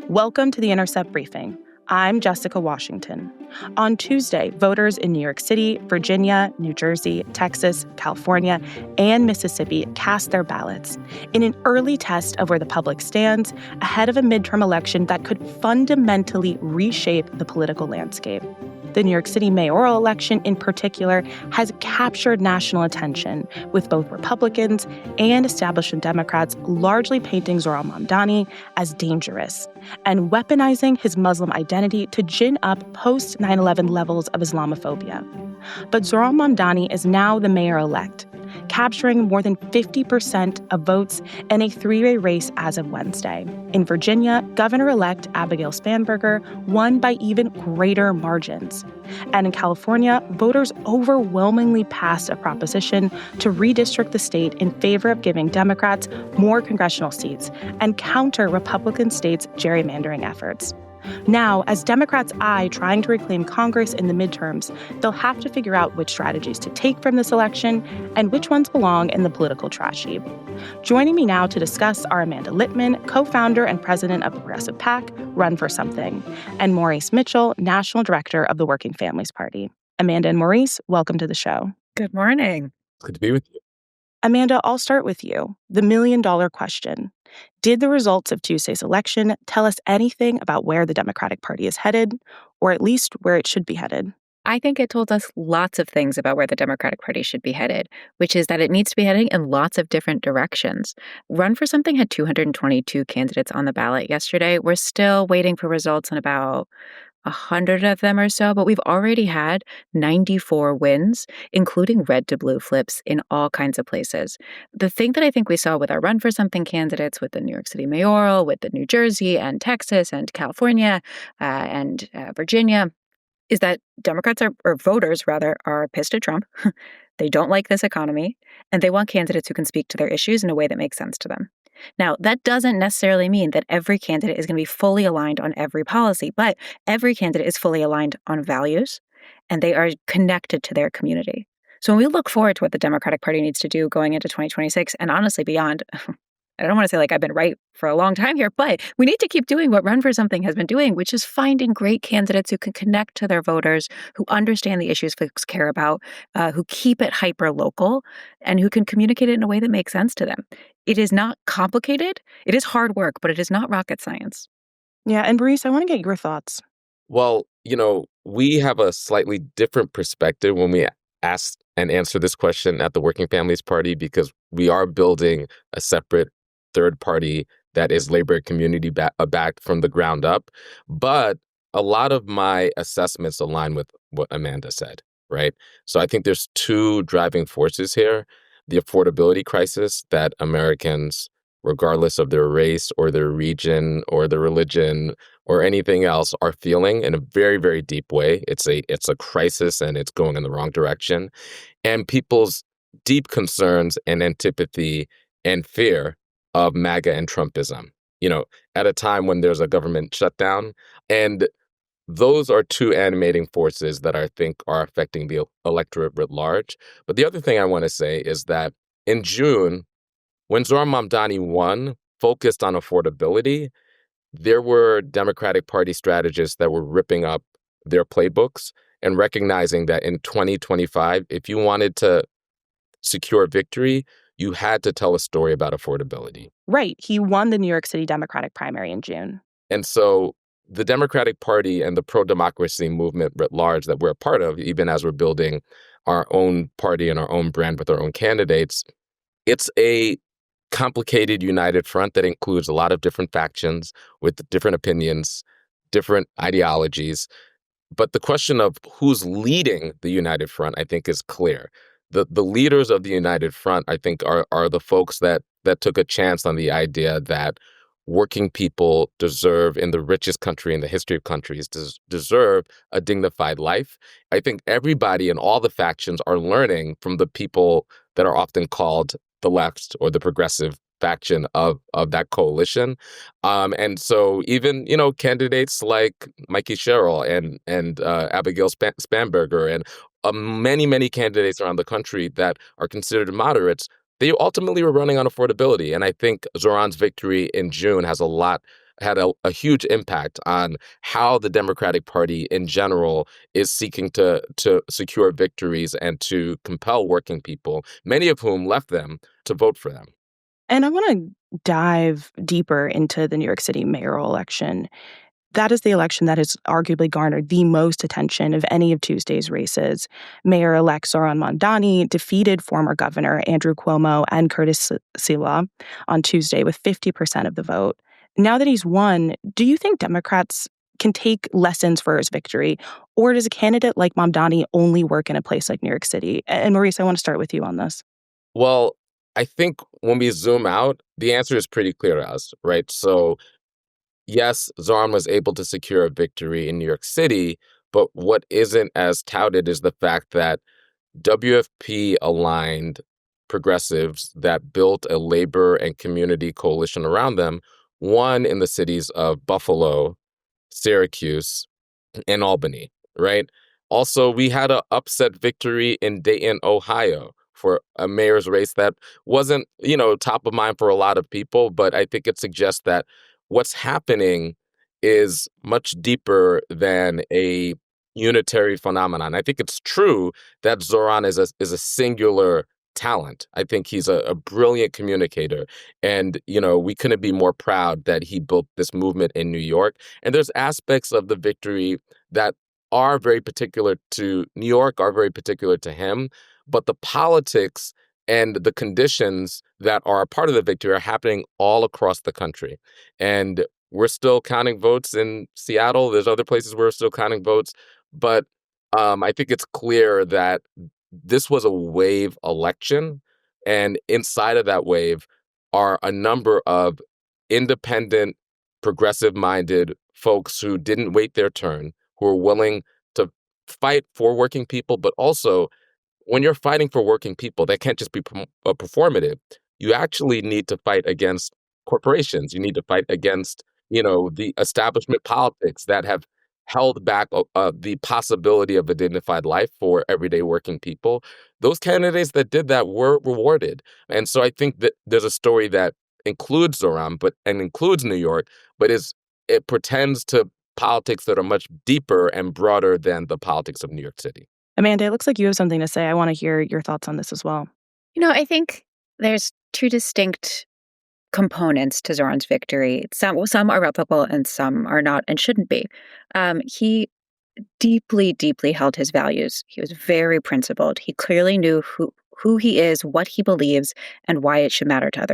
Welcome to the Intercept Briefing. I'm Jessica Washington. On Tuesday, voters in New York City, Virginia, New Jersey, Texas, California, and Mississippi cast their ballots in an early test of where the public stands ahead of a midterm election that could fundamentally reshape the political landscape. The New York City mayoral election, in particular, has captured national attention, with both Republicans and establishment Democrats largely painting Zohran Mamdani as dangerous and weaponizing his Muslim identity to gin up post-9/11 levels of Islamophobia. But Zohran Mamdani is now the mayor-elect, capturing more than 50% of votes in a three-way race as of Wednesday. In Virginia, Governor-elect Abigail Spanberger won by even greater margins. And in California, voters overwhelmingly passed a proposition to redistrict the state in favor of giving Democrats more congressional seats and counter Republican states' gerrymandering efforts. Now, as Democrats eye trying to reclaim Congress in the midterms, they'll have to figure out which strategies to take from this election and which ones belong in the political trash heap. Joining me now to discuss are Amanda Litman, co-founder and president of the progressive PAC Run for Something, and Maurice Mitchell, national director of the Working Families Party. Amanda and Maurice, welcome to the show. Good morning. Good to be with you. Amanda, I'll start with you. The million-dollar question. Did the results of Tuesday's election tell us anything about where the Democratic Party is headed, or at least where it should be headed? I think it told us lots of things about where the Democratic Party should be headed, which is that it needs to be heading in lots of different directions. Run for Something had 222 candidates on the ballot yesterday. We're still waiting for results on about 100 of them or so, but we've already had 94 wins, including red to blue flips in all kinds of places. The thing that I think we saw with our Run for Something candidates, with the New York City mayoral, with the New Jersey and Texas and California and Virginia, is that Democrats or voters rather, are pissed at Trump. They don't like this economy, and they want candidates who can speak to their issues in a way that makes sense to them. Now, that doesn't necessarily mean that every candidate is going to be fully aligned on every policy, but every candidate is fully aligned on values, and they are connected to their community. So when we look forward to what the Democratic Party needs to do going into 2026, and honestly beyond, I don't want to say like I've been right for a long time here, but we need to keep doing what Run for Something has been doing, which is finding great candidates who can connect to their voters, who understand the issues folks care about, who keep it hyper local, and who can communicate it in a way that makes sense to them. It is not complicated. It is hard work, but it is not rocket science. Yeah, and Maurice, I want to get your thoughts. Well, we have a slightly different perspective when we ask and answer this question at the Working Families Party, because we are building a separate third party that is labor community backed from the ground up. But a lot of my assessments align with what Amanda said, right? So I think there's two driving forces here. The affordability crisis that Americans, regardless of their race or their region or their religion or anything else, are feeling in a very, very deep way. It's a crisis, and it's going in the wrong direction. And people's deep concerns and antipathy and fear of MAGA and Trumpism, at a time when there's a government shutdown. And those are two animating forces that I think are affecting the electorate writ large. But the other thing I want to say is that in June, when Zohran Mamdani won, focused on affordability, there were Democratic Party strategists that were ripping up their playbooks and recognizing that in 2025, if you wanted to secure victory, you had to tell a story about affordability. Right. He won the New York City Democratic primary in June. And so the Democratic Party and the pro-democracy movement writ large that we're a part of, even as we're building our own party and our own brand with our own candidates, it's a complicated united front that includes a lot of different factions with different opinions, different ideologies. But the question of who's leading the united front, I think, is clear. The leaders of the United Front, I think, are the folks that took a chance on the idea that working people deserve, in the richest country in the history of countries, deserve a dignified life. I think everybody in all the factions are learning from the people that are often called the left or the progressive faction of that coalition. And so even, candidates like Mikey Sherrill and Abigail Spanberger and many, many candidates around the country that are considered moderates they ultimately were running on affordability. And I think Zoran's victory in June had a huge impact on how the Democratic Party in general is seeking to secure victories and to compel working people, many of whom left them, to vote for them. And I want to dive deeper into the New York City mayoral election. That is the election that has arguably garnered the most attention of any of Tuesday's races. Mayor-elect Zoran Mamdani defeated former Governor Andrew Cuomo and Curtis Sliwa on Tuesday with 50% of the vote. Now that he's won, do you think Democrats can take lessons for his victory, or does a candidate like Mamdani only work in a place like New York City? And Maurice, I want to start with you on this. Well, I think when we zoom out, the answer is pretty clear to us, right? So yes, Zoran was able to secure a victory in New York City, but what isn't as touted is the fact that WFP aligned progressives that built a labor and community coalition around them won in the cities of Buffalo, Syracuse, and Albany, right? Also, we had an upset victory in Dayton, Ohio for a mayor's race that wasn't, top of mind for a lot of people, but I think it suggests that what's happening is much deeper than a unitary phenomenon. I think it's true that Zoran is a singular talent. I think he's a brilliant communicator. And, we couldn't be more proud that he built this movement in New York. And there's aspects of the victory that are very particular to New York, are very particular to him. But the politics and the conditions that are a part of the victory are happening all across the country. And we're still counting votes in Seattle. There's other places where we're still counting votes. But I think it's clear that this was a wave election. And inside of that wave are a number of independent, progressive-minded folks who didn't wait their turn, who are willing to fight for working people, but also when you're fighting for working people, that can't just be performative. You actually need to fight against corporations. You need to fight against, the establishment politics that have held back the possibility of a dignified life for everyday working people. Those candidates that did that were rewarded. And so I think that there's a story that includes Zoran, and includes New York, but it pretends to politics that are much deeper and broader than the politics of New York City. Amanda, it looks like you have something to say. I want to hear your thoughts on this as well. I think there's two distinct components to Zoran's victory. Some are replicable and some are not and shouldn't be. He deeply, deeply held his values. He was very principled. He clearly knew who he is, what he believes, and why it should matter to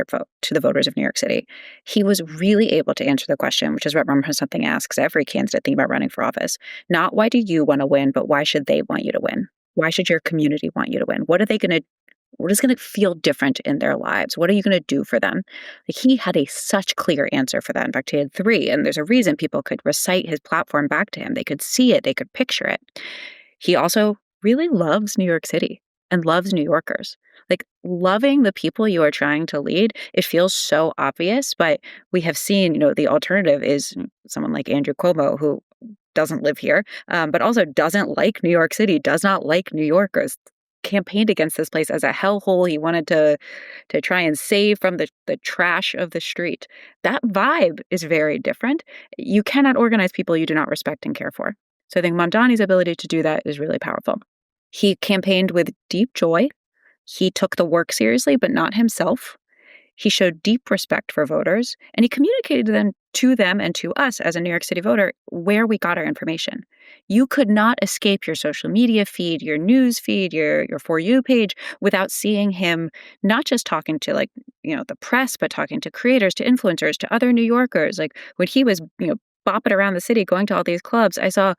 the voters of New York City. He was really able to answer the question, which is what Run for Something asks every candidate thinking about running for office. Not why do you want to win, but why should they want you to win? Why should your community want you to win? What is going to feel different in their lives? What are you going to do for them? He had such clear answer for that. In fact, he had three, and there's a reason people could recite his platform back to him. They could see it. They could picture it. He also really loves New York City and loves New Yorkers. Loving the people you are trying to lead, it feels so obvious, but we have seen, the alternative is someone like Andrew Cuomo, who doesn't live here, but also doesn't like New York City, does not like New Yorkers, campaigned against this place as a hellhole he wanted to try and save from the trash of the street. That vibe is very different. You cannot organize people you do not respect and care for. So I think Mamdani's ability to do that is really powerful. He campaigned with deep joy. He took the work seriously, but not himself. He showed deep respect for voters, and he communicated to them and to us as a New York City voter where we got our information. You could not escape your social media feed, your news feed, your For You page without seeing him not just talking to the press, but talking to creators, to influencers, to other New Yorkers. When he was, bopping around the city, going to all these clubs, I saw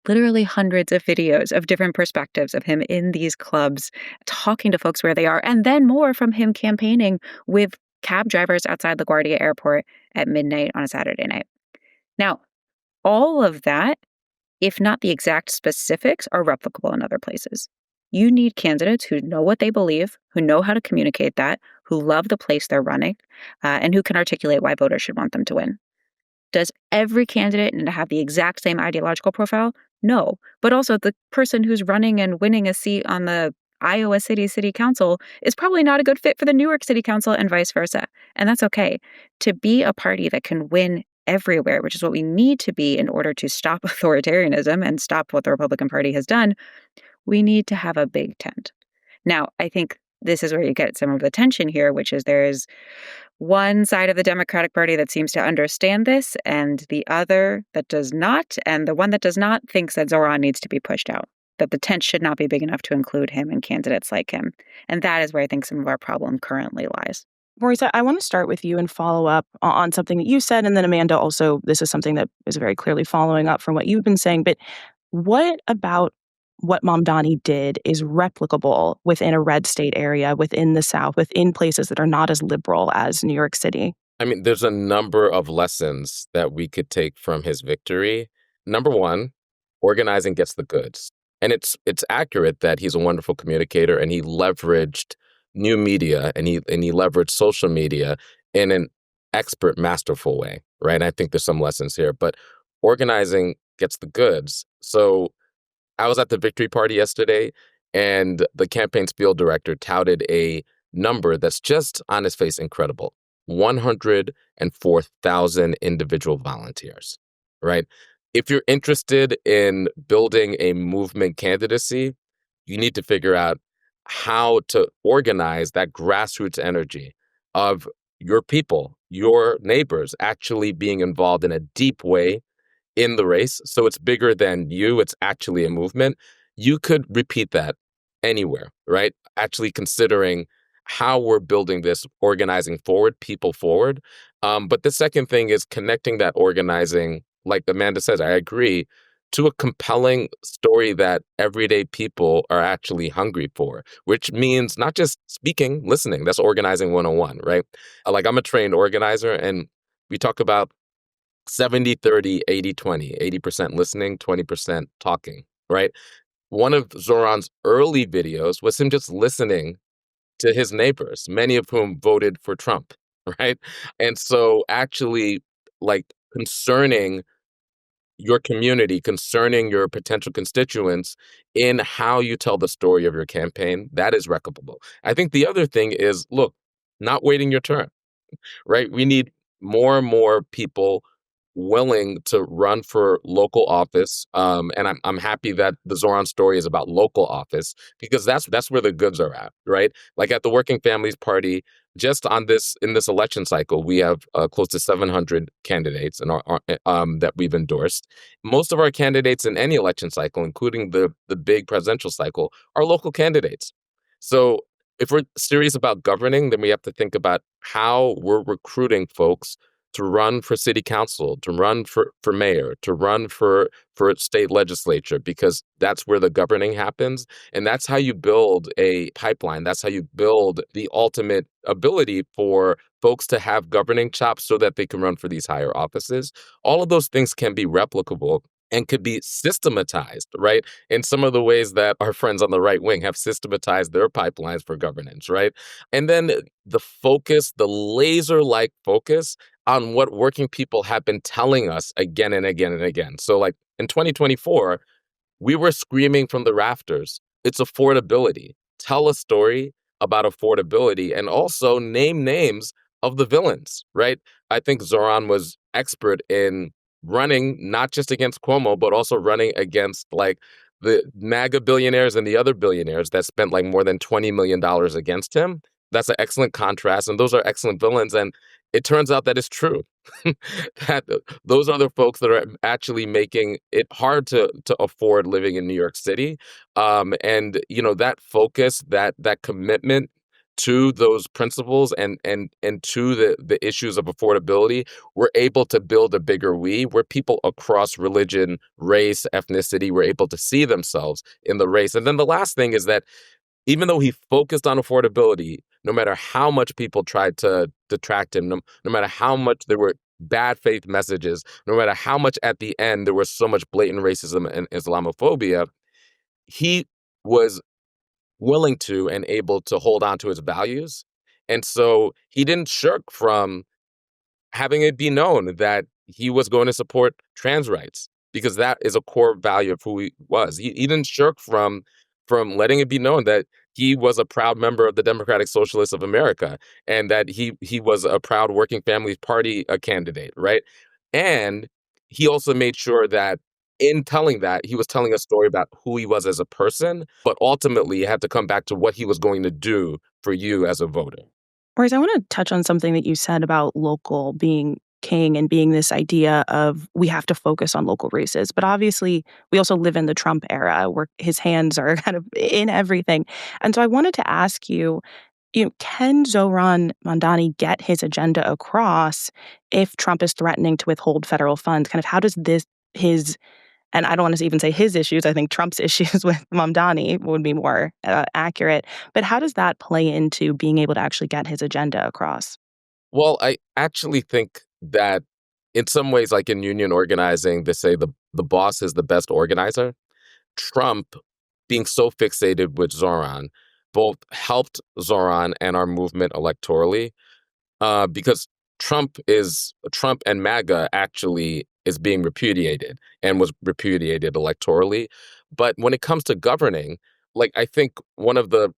literally hundreds of videos of different perspectives of him in these clubs, talking to folks where they are, and then more from him campaigning with cab drivers outside LaGuardia Airport at midnight on a Saturday night. Now, all of that, if not the exact specifics, are replicable in other places. You need candidates who know what they believe, who know how to communicate that, who love the place they're running, and who can articulate why voters should want them to win. Does every candidate need to have the exact same ideological profile? No. But also the person who's running and winning a seat on the Iowa City Council is probably not a good fit for the New York City Council and vice versa. And that's okay. To be a party that can win everywhere, which is what we need to be in order to stop authoritarianism and stop what the Republican Party has done, we need to have a big tent. Now, I think this is where you get some of the tension here, which is there's one side of the Democratic Party that seems to understand this and the other that does not. And the one that does not thinks that Zoran needs to be pushed out, that the tent should not be big enough to include him and candidates like him. And that is where I think some of our problem currently lies. Maurice, I want to start with you and follow up on something that you said. And then Amanda, also, this is something that is very clearly following up from what you've been saying. But what about what Mamdani did is replicable within a red state area, within the South, within places that are not as liberal as New York City? I mean, there's a number of lessons that we could take from his victory. Number one, organizing gets the goods. And it's accurate that he's a wonderful communicator and he leveraged new media and he leveraged social media in an expert, masterful way, right? I think there's some lessons here, but organizing gets the goods. So I was at the victory party yesterday, and the campaign's field director touted a number that's just on his face incredible. 104,000 individual volunteers, right? If you're interested in building a movement candidacy, you need to figure out how to organize that grassroots energy of your people, your neighbors actually being involved in a deep way in the race. So it's bigger than you. It's actually a movement. You could repeat that anywhere, right? Actually considering how we're building this, organizing forward, people forward. But the second thing is connecting that organizing, like Amanda says, I agree, to a compelling story that everyday people are actually hungry for, which means not just speaking, listening. That's organizing 101, right? Like I'm a trained organizer, and we talk about 70-30, 80-20, 80% listening, 20% talking, right? One of Zoran's early videos was him just listening to his neighbors, many of whom voted for Trump, right? And so actually, like, concerning your community, concerning your potential constituents in how you tell the story of your campaign, that is replicable. I think the other thing is, look, not waiting your turn, right? We need more and more people willing to run for local office. And I'm happy that the Zoran story is about local office, because that's where the goods are at, right? Like at the Working Families Party, just in this election cycle, we have close to 700 candidates that we've endorsed. Most of our candidates in any election cycle, including the big presidential cycle, are local candidates. So if we're serious about governing, then we have to think about how we're recruiting folks to run for city council, to run for mayor, to run for state legislature, because that's where the governing happens. And that's how you build a pipeline. That's how you build the ultimate ability for folks to have governing chops so that they can run for these higher offices. All of those things can be replicable and could be systematized, right? In some of the ways that our friends on the right wing have systematized their pipelines for governance, right? And then the focus, the laser-like focus on what working people have been telling us again and again and again. So like in 2024, we were screaming from the rafters, it's affordability. Tell a story about affordability and also name names of the villains, right? I think Zoran was expert in running not just against Cuomo, but also running against like the MAGA billionaires and the other billionaires that spent like more than $20 million against him. That's an excellent contrast. And those are excellent villains. And it turns out that it's true. That those are the folks that are actually making it hard to afford living in New York City. And, you know, that focus, that commitment to those principles and to the issues of affordability, we're able to build a bigger we, where people across religion, race, ethnicity were able to see themselves in the race. And then the last thing is that even though he focused on affordability, no matter how much people tried to detract him, no matter how much there were bad faith messages, no matter how much at the end there was so much blatant racism and Islamophobia, he was willing to and able to hold on to his values. And so he didn't shirk from having it be known that he was going to support trans rights, because that is a core value of who he was. He didn't shirk from letting it be known that he was a proud member of the Democratic Socialists of America, and that he was a proud Working Families Party candidate, right? And he also made sure that in telling that, he was telling a story about who he was as a person, but ultimately it had to come back to what he was going to do for you as a voter. Maurice, I want to touch on something that you said about local being king and being this idea of we have to focus on local races. But obviously, we also live in the Trump era where his hands are kind of in everything. And so I wanted to ask you, can Zohran Mamdani get his agenda across if Trump is threatening to withhold federal funds? Kind of how does his, and I don't want to even say his issues, I think Trump's issues with Mamdani would be more accurate. But how does that play into being able to actually get his agenda across? Well, I actually think that in some ways, like in union organizing, they say the boss is the best organizer. Trump, being so fixated with Zoran, both helped Zoran and our movement electorally, because Trump and MAGA actually is being repudiated and was repudiated electorally. But when it comes to governing, like I think one of the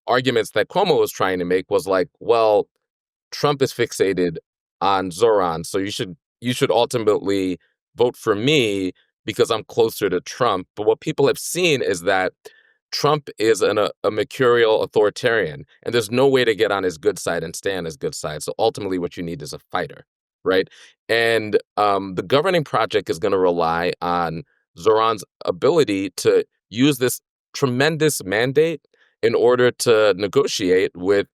arguments that Cuomo was trying to make was like, well, Trump is fixated on Zoran, so you should ultimately vote for me because I'm closer to Trump. But what people have seen is that Trump is a mercurial authoritarian, and there's no way to get on his good side and stay on his good side. So ultimately, what you need is a fighter, right? And the governing project is going to rely on Zoran's ability to use this tremendous mandate in order to negotiate with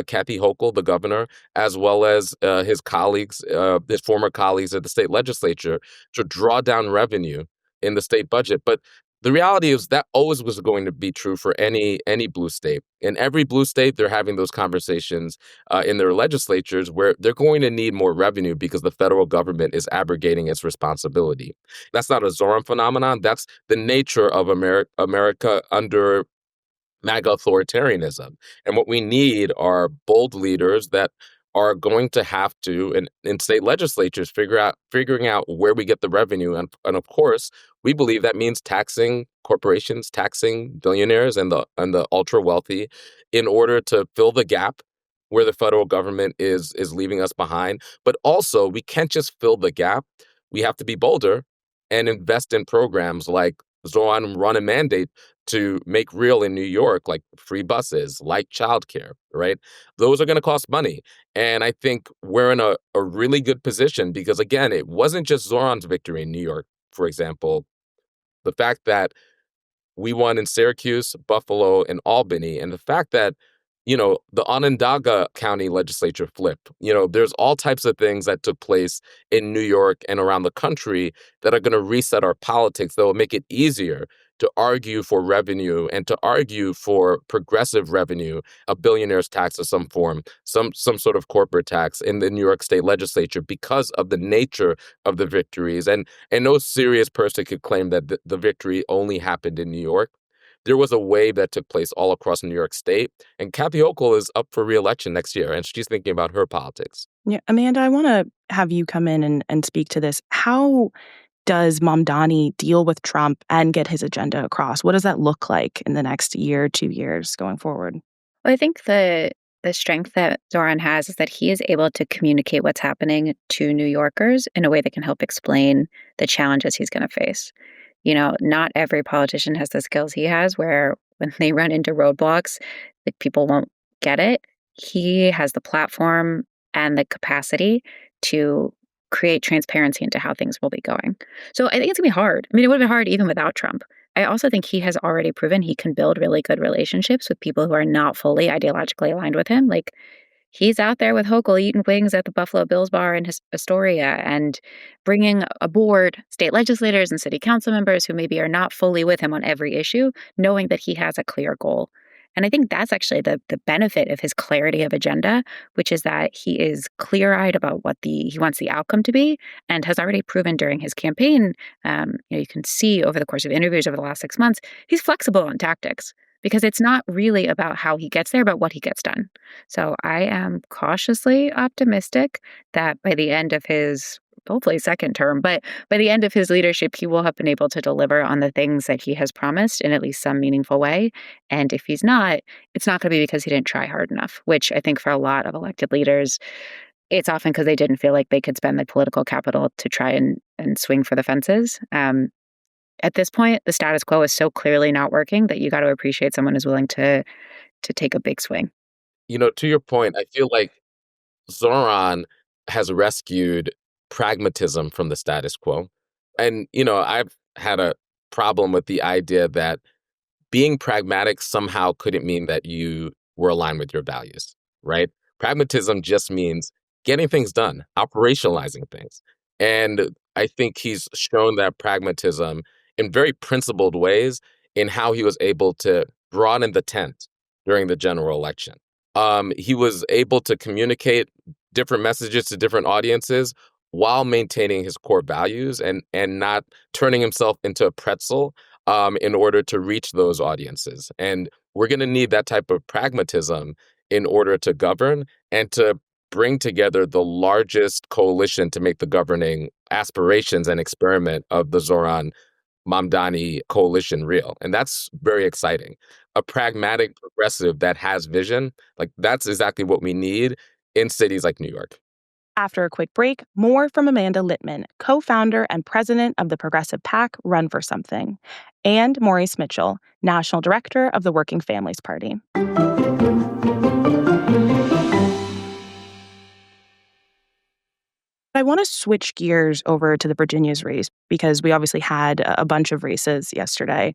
Kathy Hochul, the governor, as well as his colleagues, his former colleagues at the state legislature, to draw down revenue in the state budget. But the reality is that always was going to be true for any blue state. In every blue state, they're having those conversations in their legislatures where they're going to need more revenue because the federal government is abrogating its responsibility. That's not a Zoran phenomenon. That's the nature of America under MAGA authoritarianism. And what we need are bold leaders that are going to have to, in state legislatures, figuring out where we get the revenue. And of course, we believe that means taxing corporations, taxing billionaires and the ultra wealthy in order to fill the gap where the federal government is leaving us behind. But also, we can't just fill the gap. We have to be bolder and invest in programs like Zoran run a mandate to make real in New York, like free buses, like childcare, right? Those are going to cost money. And I think we're in a really good position because, again, it wasn't just Zoran's victory in New York, for example. The fact that we won in Syracuse, Buffalo, and Albany, and the fact that the Onondaga County legislature flipped. There's all types of things that took place in New York and around the country that are going to reset our politics, that will make it easier to argue for revenue and to argue for progressive revenue, a billionaire's tax of some form, some sort of corporate tax in the New York State legislature because of the nature of the victories. And no serious person could claim that the victory only happened in New York. There was a wave that took place all across New York State. And Kathy Hochul is up for re-election next year, and she's thinking about her politics. Yeah, Amanda, I want to have you come in and speak to this. How does Mamdani deal with Trump and get his agenda across? What does that look like in the next year, 2 years going forward? Well, I think the strength that Zoran has is that he is able to communicate what's happening to New Yorkers in a way that can help explain the challenges he's going to face. Not every politician has the skills he has where when they run into roadblocks, like people won't get it. He has the platform and the capacity to create transparency into how things will be going. So I think it's gonna be hard. I mean, it would have been hard even without Trump. I also think he has already proven he can build really good relationships with people who are not fully ideologically aligned with him. Like, he's out there with Hochul eating wings at the Buffalo Bills bar in Astoria and bringing aboard state legislators and city council members who maybe are not fully with him on every issue, knowing that he has a clear goal. And I think that's actually the benefit of his clarity of agenda, which is that he is clear-eyed about what he wants the outcome to be and has already proven during his campaign. You can see over the course of interviews over the last 6 months, he's flexible on tactics, because it's not really about how he gets there, but what he gets done. So I am cautiously optimistic that by the end of his hopefully second term. But by the end of his leadership, he will have been able to deliver on the things that he has promised in at least some meaningful way. And if he's not, it's not going to be because he didn't try hard enough, which I think for a lot of elected leaders, it's often because they didn't feel like they could spend the political capital to try and swing for the fences. At this point, the status quo is so clearly not working that you got to appreciate someone who's willing to take a big swing. To your point, I feel like Zoran has rescued pragmatism from the status quo. And, I've had a problem with the idea that being pragmatic somehow couldn't mean that you were aligned with your values, right? Pragmatism just means getting things done, operationalizing things. And I think he's shown that pragmatism in very principled ways in how he was able to broaden the tent during the general election. He was able to communicate different messages to different audiences while maintaining his core values and not turning himself into a pretzel in order to reach those audiences. And we're going to need that type of pragmatism in order to govern and to bring together the largest coalition to make the governing aspirations and experiment of the Zoran Mamdani coalition real. And that's very exciting. A pragmatic progressive that has vision, like that's exactly what we need in cities like New York. After a quick break, more from Amanda Litman, co-founder and president of the progressive PAC Run for Something, and Maurice Mitchell, national director of the Working Families Party. I want to switch gears over to the Virginia's race because we obviously had a bunch of races yesterday.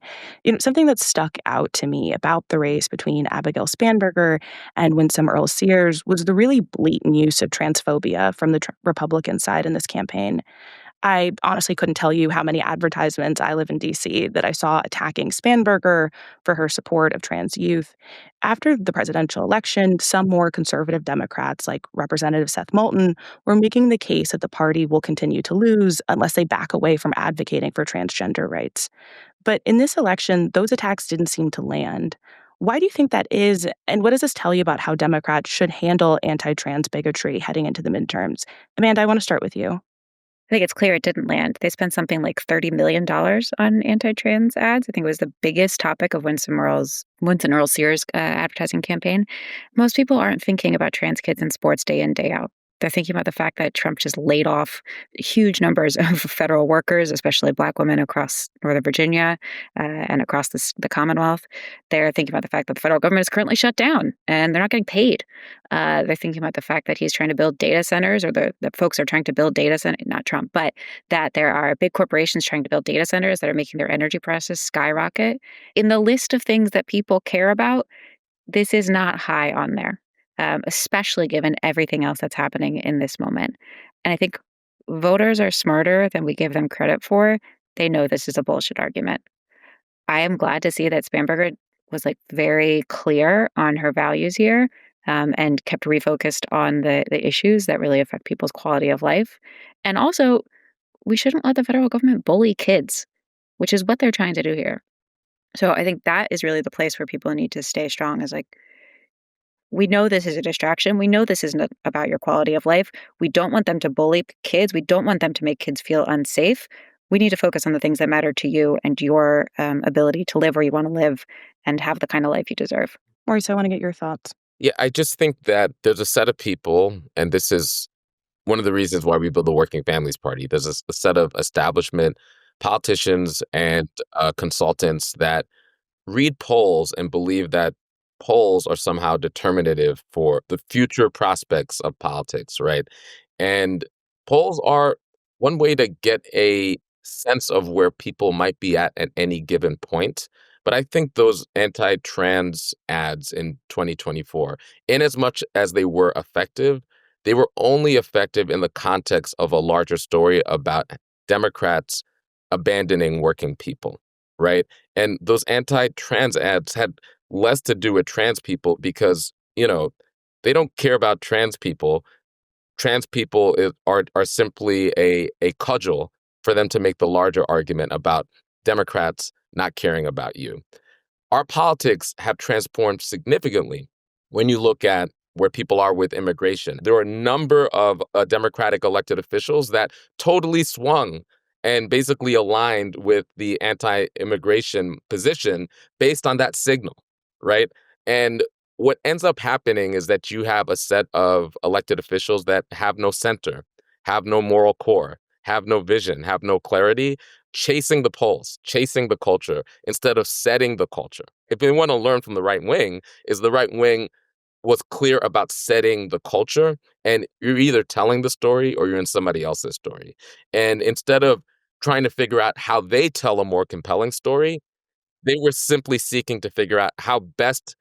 Something that stuck out to me about the race between Abigail Spanberger and Winsome Earl-Sears was the really blatant use of transphobia from the Republican side in this campaign. I honestly couldn't tell you how many advertisements, I live in D.C., that I saw attacking Spanberger for her support of trans youth. After the presidential election, some more conservative Democrats, like Representative Seth Moulton, were making the case that the party will continue to lose unless they back away from advocating for transgender rights. But in this election, those attacks didn't seem to land. Why do you think that is? And what does this tell you about how Democrats should handle anti-trans bigotry heading into the midterms? Amanda, I want to start with you. I think it's clear it didn't land. They spent something like $30 million on anti-trans ads. I think it was the biggest topic of Winsome Earl-Sears' advertising campaign. Most people aren't thinking about trans kids in sports day in, day out. They're thinking about the fact that Trump just laid off huge numbers of federal workers, especially Black women across Northern Virginia and across the Commonwealth. They're thinking about the fact that the federal government is currently shut down and they're not getting paid. They're thinking about the fact that he's trying to build data centers, or that folks are trying to build data centers, not Trump, but that there are big corporations trying to build data centers that are making their energy prices skyrocket. In the list of things that people care about, this is not high on there. Especially given everything else that's happening in this moment. And I think voters are smarter than we give them credit for. They know this is a bullshit argument. I am glad to see that Spanberger was very clear on her values here and kept refocused on the issues that really affect people's quality of life. And also, we shouldn't let the federal government bully kids, which is what they're trying to do here. So I think that is really the place where people need to stay strong, is we know this is a distraction. We know this isn't about your quality of life. We don't want them to bully kids. We don't want them to make kids feel unsafe. We need to focus on the things that matter to you and your ability to live where you want to live and have the kind of life you deserve. Maurice, I want to get your thoughts. Yeah, I just think that there's a set of people, and this is one of the reasons why we build the Working Families Party. There's a set of establishment politicians and consultants that read polls and believe that polls are somehow determinative for the future prospects of politics, right? And polls are one way to get a sense of where people might be at any given point. But I think those anti-trans ads in 2024, in as much as they were effective, they were only effective in the context of a larger story about Democrats abandoning working people, right? And those anti-trans ads had less to do with trans people because, they don't care about trans people. Trans people are simply a cudgel for them to make the larger argument about Democrats not caring about you. Our politics have transformed significantly when you look at where people are with immigration. There were a number of Democratic elected officials that totally swung and basically aligned with the anti-immigration position based on that signal, right? And what ends up happening is that you have a set of elected officials that have no center, have no moral core, have no vision, have no clarity, chasing the polls, chasing the culture instead of setting the culture. If we want to learn from the right wing, is the right wing was clear about setting the culture, and you're either telling the story or you're in somebody else's story. And instead of trying to figure out how they tell a more compelling story, they were simply seeking to figure out how best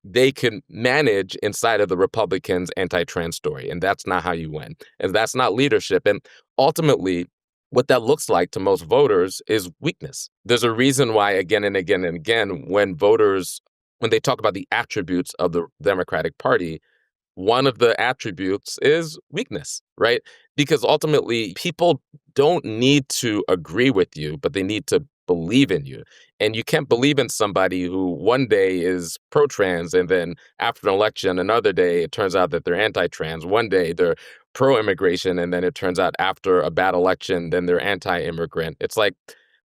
they can manage inside of the Republicans' anti-trans story. And that's not how you win. And that's not leadership. And ultimately, what that looks like to most voters is weakness. There's a reason why, again and again and again, when they talk about the attributes of the Democratic Party, one of the attributes is weakness, right? Because ultimately, people don't need to agree with you, but they need to believe in you. And you can't believe in somebody who one day is pro-trans and then after an election, another day, it turns out that they're anti-trans. One day they're pro-immigration and then it turns out after a bad election, then they're anti-immigrant. It's like,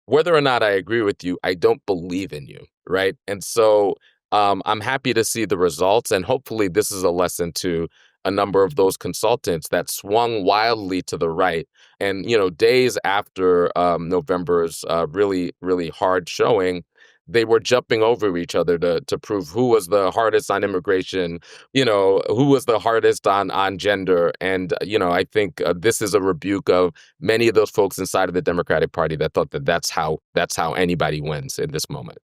whether or not I agree with you, I don't believe in you, right? And so I'm happy to see the results, and hopefully this is a lesson to a number of those consultants that swung wildly to the right. And, days after November's really, really hard showing, they were jumping over each other to prove who was the hardest on immigration, who was the hardest on gender. And, I think this is a rebuke of many of those folks inside of the Democratic Party that thought that that's how anybody wins in this moment.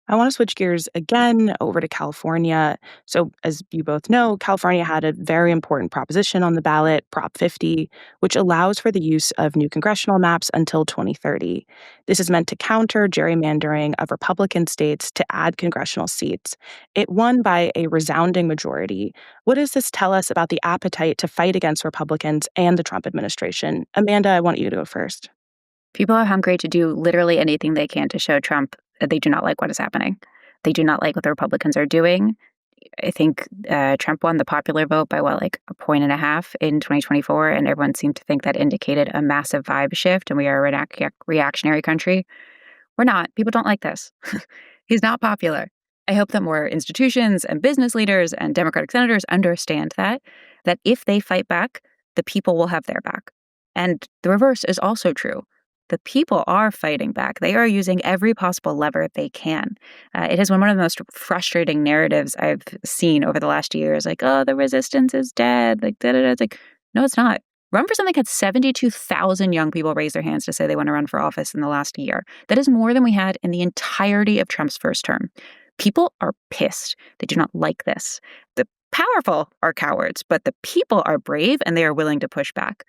I want to switch gears again over to California. So, as you both know, California had a very important proposition on the ballot, Prop 50, which allows for the use of new congressional maps until 2030. This is meant to counter gerrymandering of Republican states to add congressional seats. It won by a resounding majority. What does this tell us about the appetite to fight against Republicans and the Trump administration? Amanda, I want you to go first. People are hungry to do literally anything they can to show Trump that they do not like what is happening. They do not like what the Republicans are doing. I think Trump won the popular vote by like 1.5 points in 2024, and everyone seemed to think that indicated a massive vibe shift, and we are a reactionary country. We're not. People don't like this. He's not popular. I hope that more institutions and business leaders and Democratic senators understand that if they fight back, the people will have their back. And the reverse is also true. The people are fighting back. They are using every possible lever they can. It has been one of the most frustrating narratives I've seen over the last years. Like, oh, the resistance is dead. Like, da-da-da. It's like, no, it's not. Run for Something had 72,000 young people raise their hands to say they want to run for office in the last year. That is more than we had in the entirety of Trump's first term. People are pissed. They do not like this. The powerful are cowards, but the people are brave and they are willing to push back.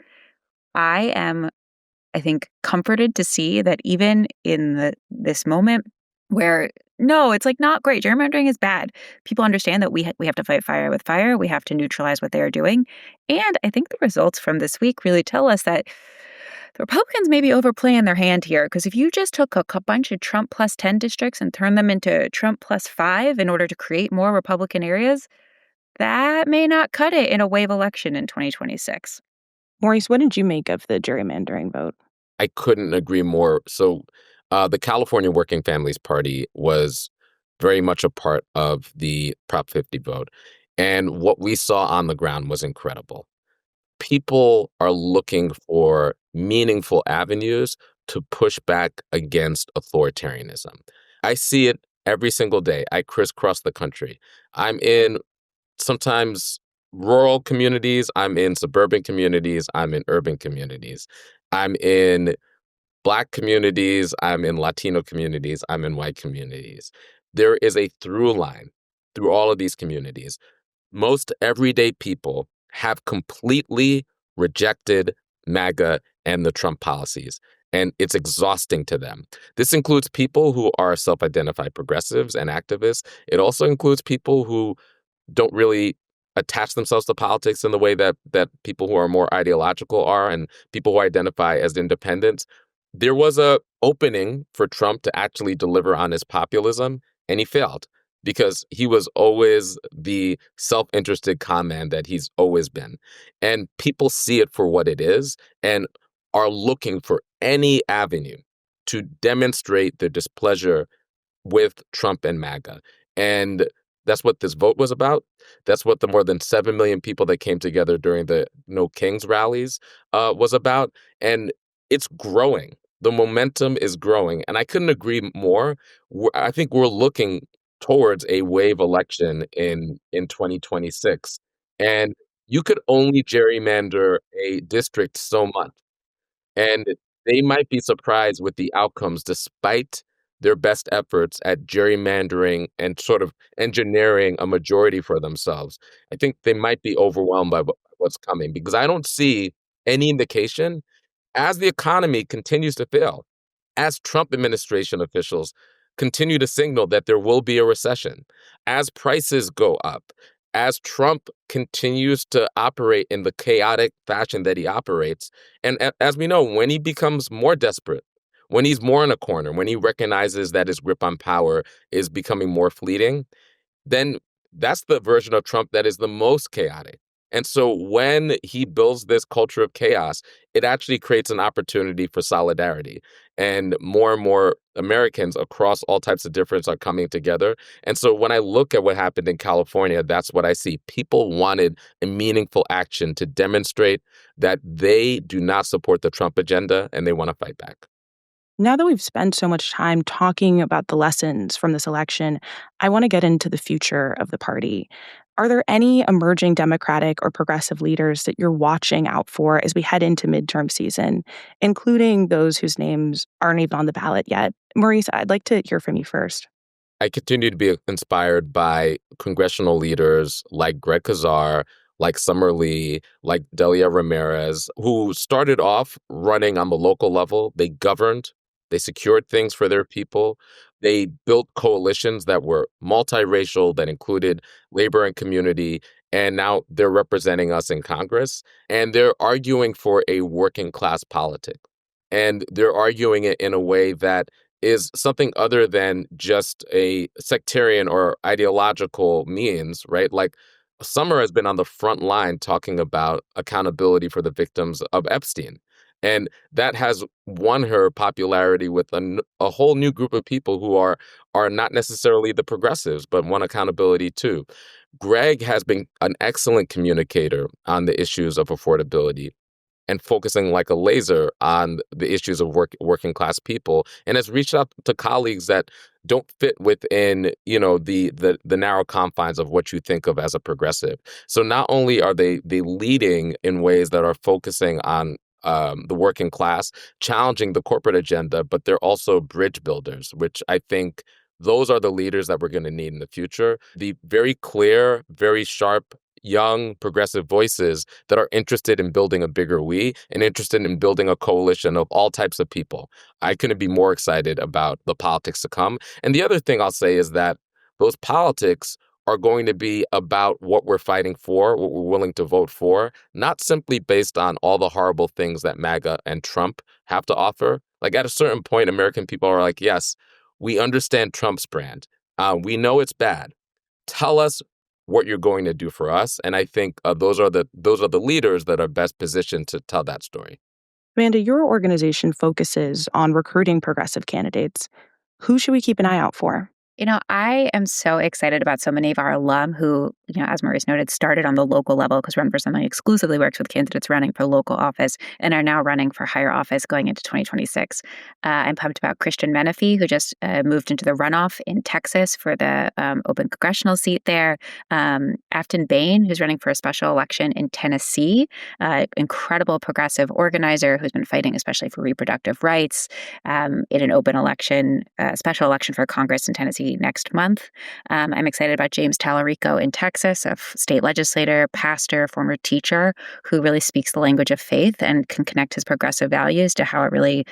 I think, comforted to see that even in this moment where, no, it's like not great. Gerrymandering is bad. People understand that we have to fight fire with fire. We have to neutralize what they are doing. And I think the results from this week really tell us that the Republicans may be overplaying their hand here, because if you just took a bunch of Trump plus 10 districts and turned them into Trump plus 5 in order to create more Republican areas, that may not cut it in a wave election in 2026. Maurice, what did you make of the gerrymandering vote? I couldn't agree more. So the California Working Families Party was very much a part of the Prop 50 vote. And what we saw on the ground was incredible. People are looking for meaningful avenues to push back against authoritarianism. I see it every single day. I crisscross the country. I'm in sometimes rural communities, I'm in suburban communities, I'm in urban communities. I'm in Black communities, I'm in Latino communities, I'm in white communities. There is a through line through all of these communities. Most everyday people have completely rejected MAGA and the Trump policies, and it's exhausting to them. This includes people who are self-identified progressives and activists. It also includes people who don't really attach themselves to politics in the way that people who are more ideological are, and people who identify as independents. There was a opening for Trump to actually deliver on his populism, and he failed. because he was always the self-interested con man that he's always been. And people see it for what it is and are looking for any avenue to demonstrate their displeasure with Trump and MAGA. And that's what this vote was about. That's what the more than 7 million people that came together during the No Kings rallies was about. And it's growing. The momentum is growing. And I couldn't agree more. I think we're looking towards a wave election in 2026. And you could only gerrymander a district so much. And they might be surprised with the outcomes despite their best efforts at gerrymandering and sort of engineering a majority for themselves. I think they might be overwhelmed by what's coming because I don't see any indication as the economy continues to fail, as Trump administration officials continue to signal that there will be a recession, as prices go up, as Trump continues to operate in the chaotic fashion that he operates, and as we know, when he becomes more desperate, when he's more in a corner, when he recognizes that his grip on power is becoming more fleeting, then that's the version of Trump that is the most chaotic. And so when he builds this culture of chaos, it actually creates an opportunity for solidarity. And more Americans across all types of difference are coming together. And so when I look at what happened in California, that's what I see. People wanted a meaningful action to demonstrate that they do not support the Trump agenda and they want to fight back. Now that we've spent so much time talking about the lessons from this election, I want to get into the future of the party. Are there any emerging Democratic or progressive leaders that you're watching out for as we head into midterm season, including those whose names aren't even on the ballot yet? Maurice, I'd like to hear from you first. I continue to be inspired by congressional leaders like Greg Kazar, like Summer Lee, like Delia Ramirez, who started off running on the local level. They governed, they secured things for their people. They built coalitions that were multiracial, that included labor and community. And now they're representing us in Congress. And they're arguing for a working class politic. And they're arguing it in a way that is something other than just a sectarian or ideological means, right? Like Summer has been on the front line talking about accountability for the victims of Epstein. And that has won her popularity with a whole new group of people who are not necessarily the progressives, but want accountability too. Greg has been an excellent communicator on the issues of affordability and focusing like a laser on the issues of working class people, and has reached out to colleagues that don't fit within, the narrow confines of what you think of as a progressive. So not only are they leading in ways that are focusing on the working class, challenging the corporate agenda, but they're also bridge builders, which I think those are the leaders that we're going to need in the future. The very clear, very sharp, young progressive voices that are interested in building a bigger we and interested in building a coalition of all types of people. I couldn't be more excited about the politics to come. And the other thing I'll say is that those politics are going to be about what we're fighting for, what we're willing to vote for, not simply based on all the horrible things that MAGA and Trump have to offer. Like at a certain point, American people are like, yes, we understand Trump's brand. We know it's bad. Tell us what you're going to do for us. And I think those are the leaders that are best positioned to tell that story. Amanda, your organization focuses on recruiting progressive candidates. Who should we keep an eye out for? I am so excited about so many of our alum who, as Maurice noted, started on the local level because Run for Something exclusively works with candidates running for local office and are now running for higher office going into 2026. I'm pumped about Christian Menifee, who just moved into the runoff in Texas for the open congressional seat there. Afton Bain, who's running for a special election in Tennessee, incredible progressive organizer who's been fighting especially for reproductive rights in an open election, special election for Congress in Tennessee next month. I'm excited about James Tallarico in Texas, a state legislator, pastor, former teacher, who really speaks the language of faith and can connect his progressive values to how it really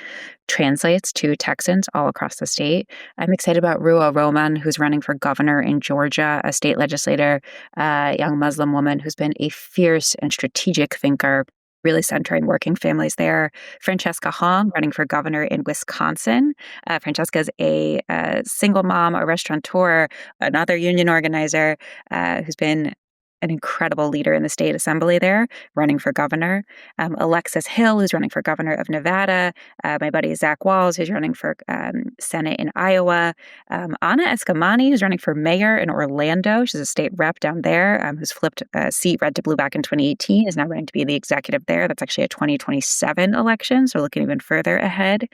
translates to Texans all across the state. I'm excited about Ruha Roman, who's running for governor in Georgia, a state legislator, a young Muslim woman who's been a fierce and strategic thinker, really centering working families there. Francesca Hong, running for governor in Wisconsin. Francesca is a single mom, a restaurateur, another union organizer who's been an incredible leader in the state assembly there, running for governor. Alexis Hill, who's running for governor of Nevada. My buddy Zach Walls, who's running for Senate in Iowa. Anna Eskamani, who's running for mayor in Orlando. She's a state rep down there, who's flipped a seat red to blue back in 2018, is now running to be the executive there. That's actually a 2027 election, so looking even further ahead.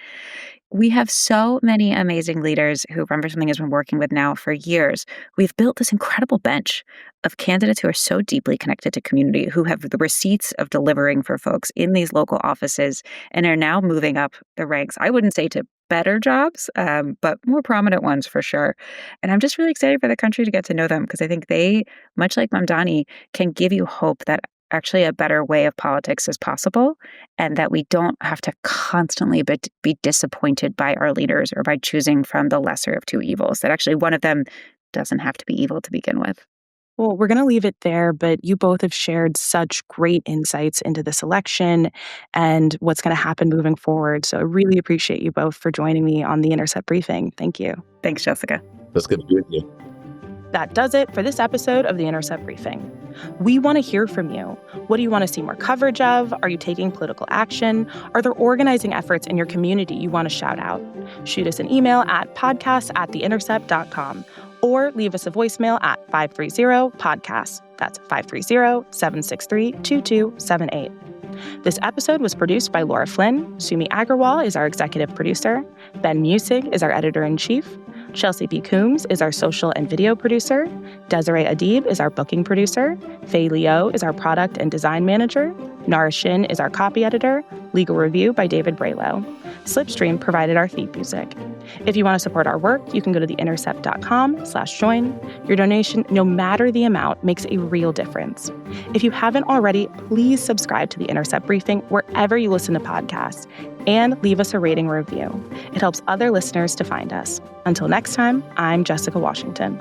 We have so many amazing leaders who Run for Something has been working with now for years. We've built this incredible bench of candidates who are so deeply connected to community, who have the receipts of delivering for folks in these local offices and are now moving up the ranks. I wouldn't say to better jobs, but more prominent ones for sure. And I'm just really excited for the country to get to know them because I think they, much like Mamdani, can give you hope that actually a better way of politics is possible and that we don't have to constantly be disappointed by our leaders or by choosing from the lesser of two evils, that actually one of them doesn't have to be evil to begin with. Well, we're going to leave it there, but you both have shared such great insights into this election and what's going to happen moving forward. So I really appreciate you both for joining me on the Intercept Briefing. Thank you. Thanks, Jessica. That's good to be with you. That does it for this episode of the Intercept Briefing. We want to hear from you. What do you want to see more coverage of? Are you taking political action? Are there organizing efforts in your community you want to shout out? Shoot us an email at podcast@theintercept.com or leave us a voicemail at 530-PODCAST. That's 530-763-2278. This episode was produced by Laura Flynn. Sumi Agarwal is our executive producer. Ben Musig is our editor-in-chief. Chelsea B. Coombs is our social and video producer. Desiree Adib is our booking producer. Faye Leo is our product and design manager. Nara Shin is our copy editor. Legal review by David Braylow. Slipstream provided our theme music. If you want to support our work, you can go to theintercept.com/join. Your donation, no matter the amount, makes a real difference. If you haven't already, please subscribe to The Intercept Briefing wherever you listen to podcasts and leave us a rating or review. It helps other listeners to find us. Until next time, I'm Jessica Washington.